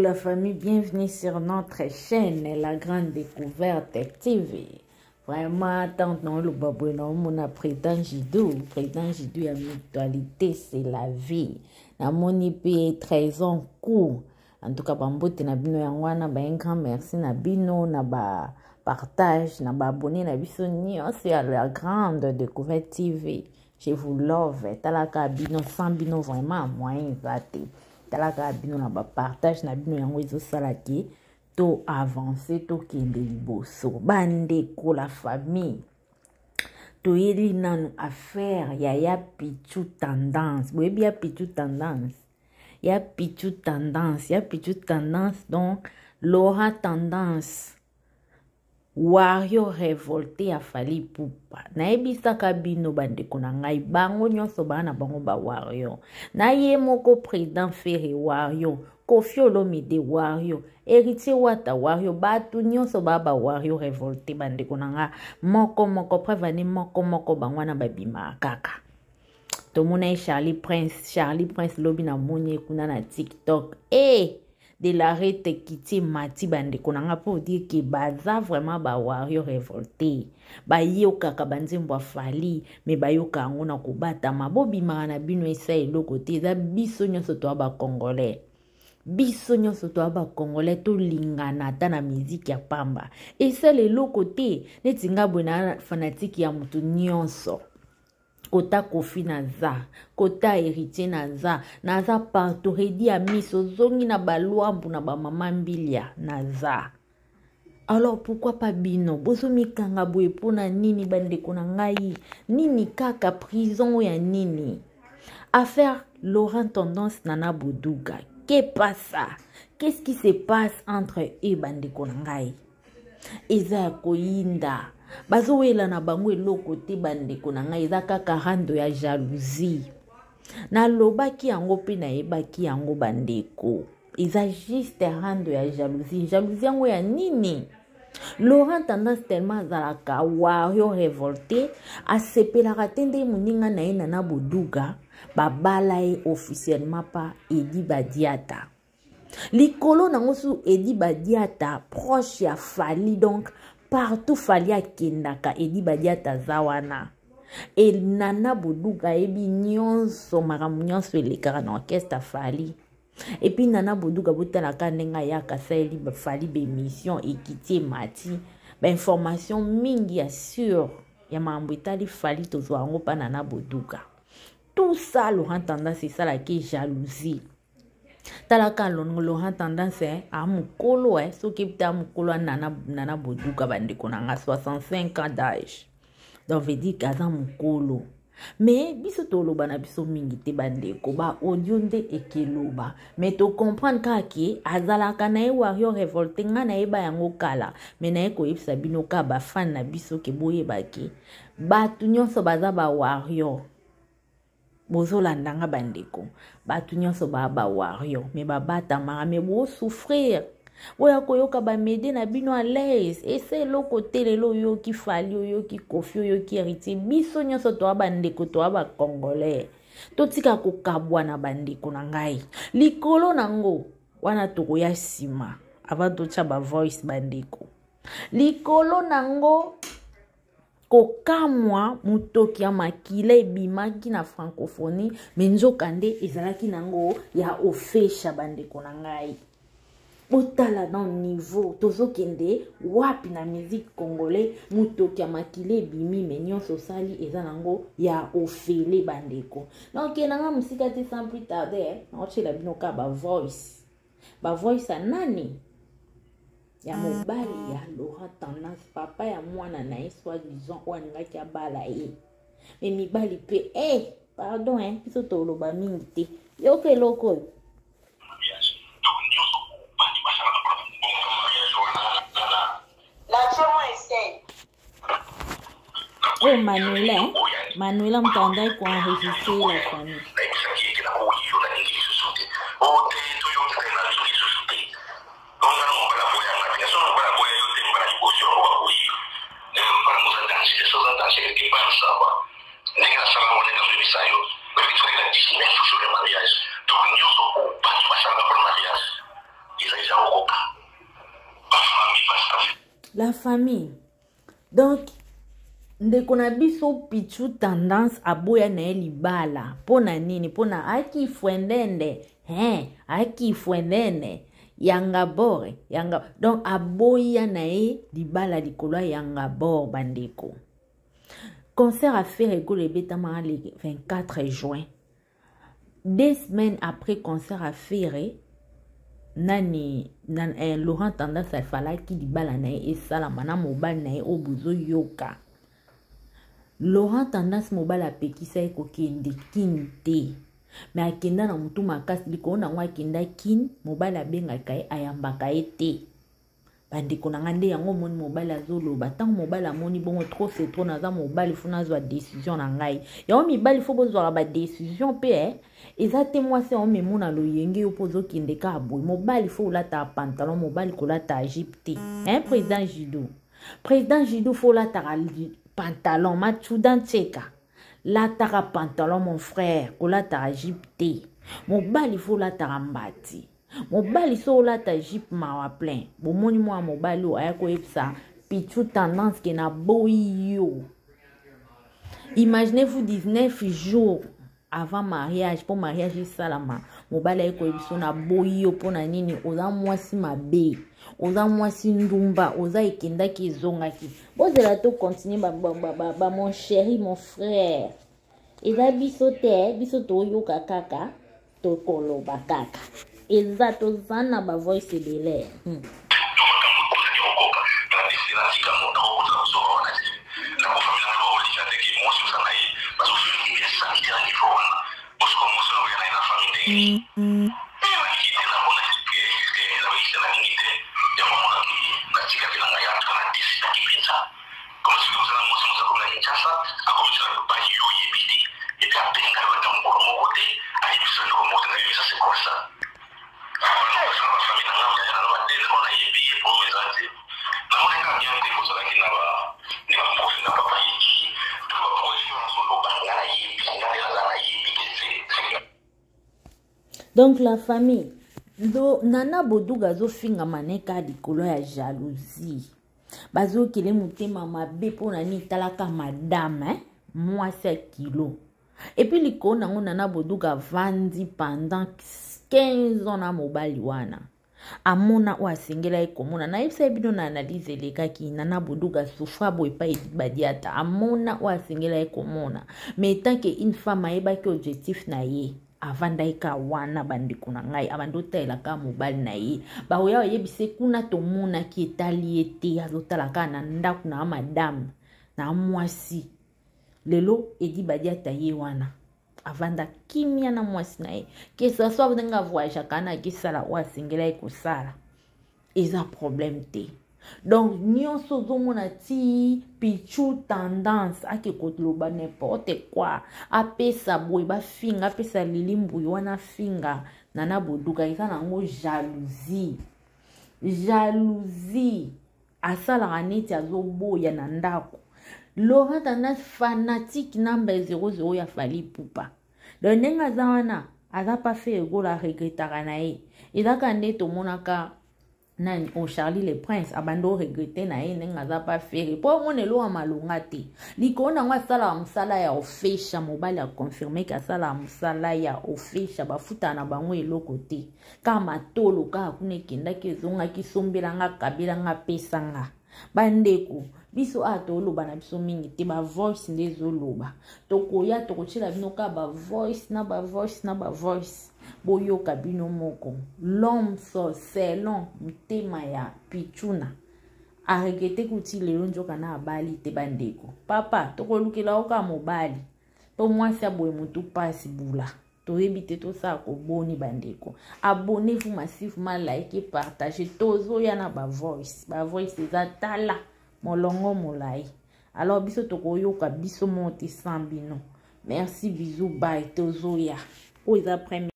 la famille, bienvenue sur notre chaîne La Grande Découverte TV. Vraiment, tant non le babou non mon président Jidou a mutualité, c'est la vie. Na mon IP 13 ans court. En tout cas, bambote na bino yangwana ba un grand merci na bino na ba partage na ba abonné na biso c'est à La Grande Découverte TV. Je vous love. Talaka bino sans bino vraiment moyen raté. Talaka bino na ba partage na bino yango ezo salaki to avancer to kende liboso bandeko la famille to yeli nanu affaire ya pichu tendance boyebi ya pichu tendance donc Laura tendance Wario révolté a fali pupa na ebisaka bino bandeko na ngai bango nyonso bana bango ba Wario na ye moko président Ferre Wario Koffi Olomide Wario héritier Wata Wario batu nyonso ba Wario révolté bandeko na nga moko prévani moko bangwana babima kaka to mona Charlie Prince lobi na moni kuna na TikTok de l'arrêt kiti mati bandeko na nga pour dire que baza vraiment ba Wario révolté ba yoka kabanzimbo fali mais ba yoka yango na kobata mabobi na bino esa eloko te za biso nyonso to ba congolais to lingana ta na musique ya pamba esa leloko te netinga bwana fanatique ya mutu nyonso kota Koffi naza kota héritier naza partout redi ya miso zongi na balwambu na ba mama mbilia naza. Alors pourquoi pas bino bozo mikanga boye pona nini bandeko na ngai nini kaka prison ya nini affaire Laurent Tendance Nana Boduga qu'est-ce qui se passe entre eux bandeko na ngai eza koyinda bazowela na bango eloko te bandeko na ngai eza kaka rando ya jalousie na lobaki yango pe na yebaki yango bandeko eza juste rando ya jalousie yango ya nini Laurent Tendance tellement azalaka Wario révolté asepelaka te nde moninga na ye Nana Boduga babala ye officiellement pa Edi Badiata likolo nango su Edi Badiata proche ya Fali donc partout Fali akendaka Edi Badiata zawana et Nana Boduga ebi nyonso makambo nyonso elekaka na orchestre Fali et puis Nana Boduga botalaka ndenga yaka saeli Fali bémission ekiti mati ba information mingi ya sûr ya mambo etali Fali tozwa yango pa Nana Boduga tout ça Laurent Tendance c'est ça la qui jalousie talaka Laurent Tendance a mukolo soki pita mukolo Nana Boduga bandeko na 65 ans d'âge donc veut dire kaza mukolo mais biso toloba na biso mingi te bandeko ba audio nde ekeloba mais to comprendre kaki azalaka na Wario révolté nga na eba yango kala mais na eko yebisa bino ka ba fan na biso ke boyebaki batu nyonso baza ba Wario bozolandanga bandeko batu nyonso ba Wario mais babatamaka mais bo souffrir boya koyoka bamede na bino à l'aise ese eloko te lelo oyoki Fali oyoki Koffi oyoki héritier biso nyonso toa bandeko toa bacongolais totika kokabwa na bandeko na ngai likolo nango wana tokoya nsima avant totya voice bandeko likolo nango kokamwa mutoki ya makila ebimaki na francophonie mais nzoka nde ezalaki nango ya ofesha bandeko na ngai botala dans niveau tozokende wapi na musique congolais mutoki ya makila ebimi mais nyonso sali eza nango ya ofele bandeko donc nanga musika te sans plus tarder naotela bino ka ba voice a nani ya mobali ya Laurent Tendance papa ya mwana na ye soi-disant oaningaki abala ye mais mibali pe pardon biso toloba mingi te yoka eloko oyo Manuela mtandai kuenregistrer la famille. La famille. Donc, ndeko na biso pichu tendance aboya na libala. Pona nini? Pona aki fuendende. Aki fuendende. Yanga bore. Yanga. Donc, aboya na libala likolo yanga bore bandeko. Concert à faire le bétama le 24 juin. 2 semaines après concert à faire, Laurent Tendance à fala qui dit balana et salamana mobile na obuzo yoka. Laurent Tendance mobile a pekisa eko kende kinte. Mais akenda na mutu makasi liko na ngwa kenda kin mobile abenga kai ayambaka ete. Bandeko na ngande yango moni mobile azoloba tant mobile amoni bongo trop c'est trop naza mobile funa zwa décision na ngai. Ya o mibali fo bozwa ba décision pe ezate moi c'est on memona lo yenge opozo kinde ka boy mobile fo lata pantalon mobile ko lata Egypte. Président Jidou. Président Jidou fo lata pantalon machudan cheka. Lata pantalon mon frère ko lata Egypte. Mobile fo lata mbati. Mobali so la ta jip mawa plein. Bon moni moi mobali o ayako epsa pichu tendance que na boyo. Imaginez-vous 19 jours avant mariage pour mariage salama. Mobali ayako epso na boyo pona nini oza mwasi mabe. Oza mwasi ndumba, oza ekenda ki zonga ki. Bozela to continuer ba mon chéri, mon frère. Eza biso te, biso to yoka kaka, to koloba kaka. Exacto, zana ba voice de l'air. Donc la famille, nana boduga zo finga maneka likolo ya jalousie. Bazo kele mutema mabe pona ni talaka madame, mwasi ya kilo. Et puis likolo nango nana boduga vandi pendant 15 ans na mobali wana. Amona wa singela ekomona na yebisa bino na analyse lekaki nana boduga souffra boy pa badiata. Amona wa singela ekomona. Mais tant que une femme ayeba ki objectif na ye. Avandaika wana bandeko na ngai abandota elaka mobali na ye ba oya yebise kuna to mona ki etali ete azotala ka na ndaku na madame na mwasi lelo edi badiata ye wana avanda kimia na mwasi na ye ke ça soit ndenga voyage kana ki sala wa singela ekosala eza problème te. Donc, nyonso zomona ti pichu tendance ake kotloba n'importe quoi. Apesa boy ba finga, apesa lilimbu wana finga nana boduka isa nango jalousie. Jalousie. Asala raneti azoboya na ndako. Laurent Tendance fanatique number 00 ya Fally Ipupa. Donc nenga zawana aza pas fait egola regretaka na ye. Ezaka nde tomonaka nan o Charlie le Prince abando regretter na ye nenga za pas faire po monelo wa malonga te likona ngwa sala musala ya ofesha mobali a confirmer ka sala musala ya ofesha bafuta na bango eloko te kama tolo ka kune kenda kezonga kisombela nga kabila nga pesanga bandeko biso atolo bana biso mingi te ba voice ndezo loba tokoya tokochela bino ka ba voice na ba voice na ba voice boyo kabino moko l'homme selon mutema ya pichuna a regretter kuti lelo njoka na abali te bandeko papa tokolukela oka mobali to mwasi aboye mutu pasi bula toyebi te to sa ko boni bandeko abonnez-vous massivement like partager tozo ya na ba voice eza tala molongo molai alors biso tokoyoka biso monte sambino merci bisous bye tozo ya o eza premier